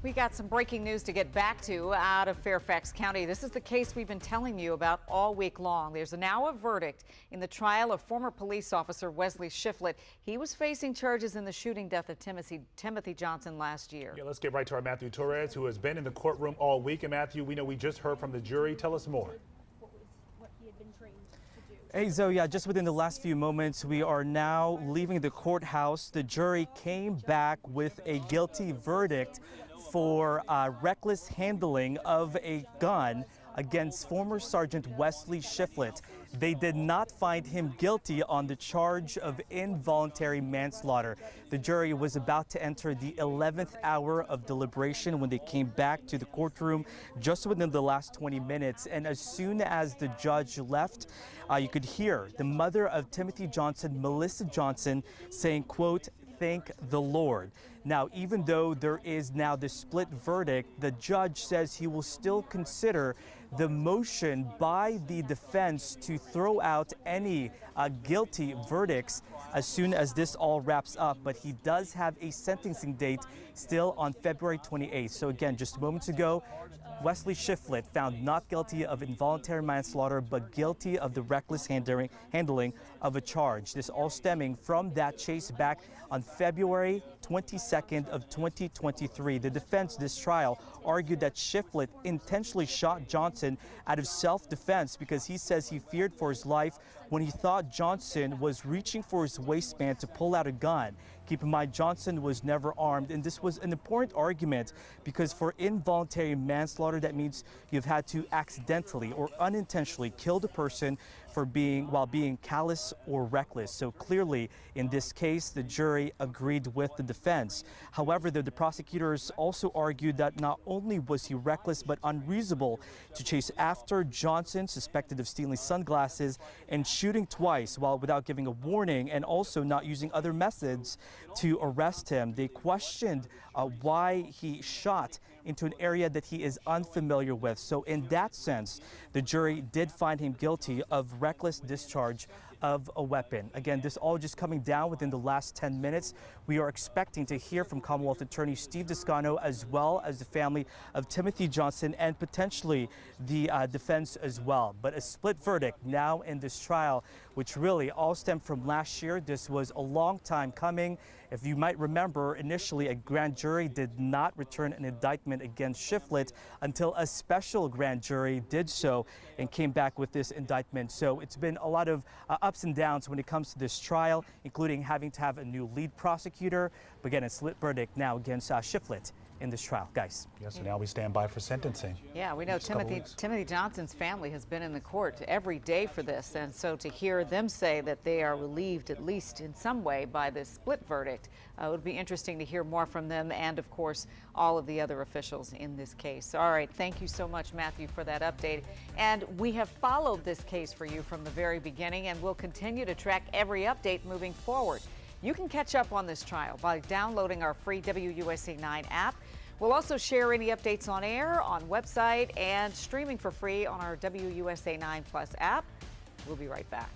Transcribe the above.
We got some breaking news to get back to out of Fairfax County. This is the case we've been telling you about all week long. There's now a verdict in the trial of former police officer Wesley Shifflet. He was facing charges in the shooting death of Timothy Johnson last year. Yeah, let's get right to our Matthew Torres, who has been in the courtroom all week. And Matthew, we know we just heard from the jury. Tell us more. What he had been trained to do. Hey, Zoe, yeah, just within the last few moments, we are now leaving the courthouse. The jury came back with a guilty verdict for reckless handling of a gun against former Sergeant Wesley Shifflet. They did not find him guilty on the charge of involuntary manslaughter. The jury was about to enter the 11th hour of deliberation when they came back to the courtroom just within the last 20 minutes. And as soon as the judge left, you could hear the mother of Timothy Johnson, Melissa Johnson, saying, quote, "Thank the Lord." Now, even though there is now this split verdict, the judge says he will still consider the motion by the defense to throw out any guilty verdicts as soon as this all wraps up. But he does have a sentencing date still on February 28th. So again, just moments ago, Wesley Shifflet found not guilty of involuntary manslaughter, but guilty of the reckless handling of a charge. This all stemming from that chase back on February 22nd of 2023. The defense this trial argued that Shifflet intentionally shot Johnson out of self-defense because he says he feared for his life when he thought Johnson was reaching for his waistband to pull out a gun. Keep in mind, Johnson was never armed, and this was an important argument because for involuntary manslaughter, that means you've had to accidentally or unintentionally kill the person while being callous or reckless. So clearly, in this case, the jury agreed with the defense. However, the prosecutors also argued that not only was he reckless but unreasonable to chase after Johnson, suspected of stealing sunglasses and shooting twice without giving a warning, and also not using other methods to arrest him. They questioned why he shot into an area that he is unfamiliar with. So in that sense, the jury did find him guilty of reckless discharge of a weapon. Again, this all just coming down within the last 10 minutes. We are expecting to hear from Commonwealth Attorney Steve Descano, as well as the family of Timothy Johnson and potentially the defense as well. But a split verdict now in this trial, which really all stemmed from last year. This was a long time coming. If you might remember, initially a grand jury did not return an indictment against Shifflet until a special grand jury did so and came back with this indictment. So it's been a lot of ups and downs when it comes to this trial, including having to have a new lead prosecutor. But again, a split verdict now against Shifflet in this trial, guys. Yes, so now we stand by for sentencing. Yeah, we know Timothy Johnson's family has been in the court every day for this, and so to hear them say that they are relieved, at least in some way, by this split verdict, it would be interesting to hear more from them and, of course, all of the other officials in this case. All right, thank you so much, Matthew, for that update. And we have followed this case for you from the very beginning, and we'll continue to track every update moving forward. You can catch up on this trial by downloading our free WUSA 9 app. We'll also share any updates on air, on website, and streaming for free on our WUSA 9 Plus app. We'll be right back.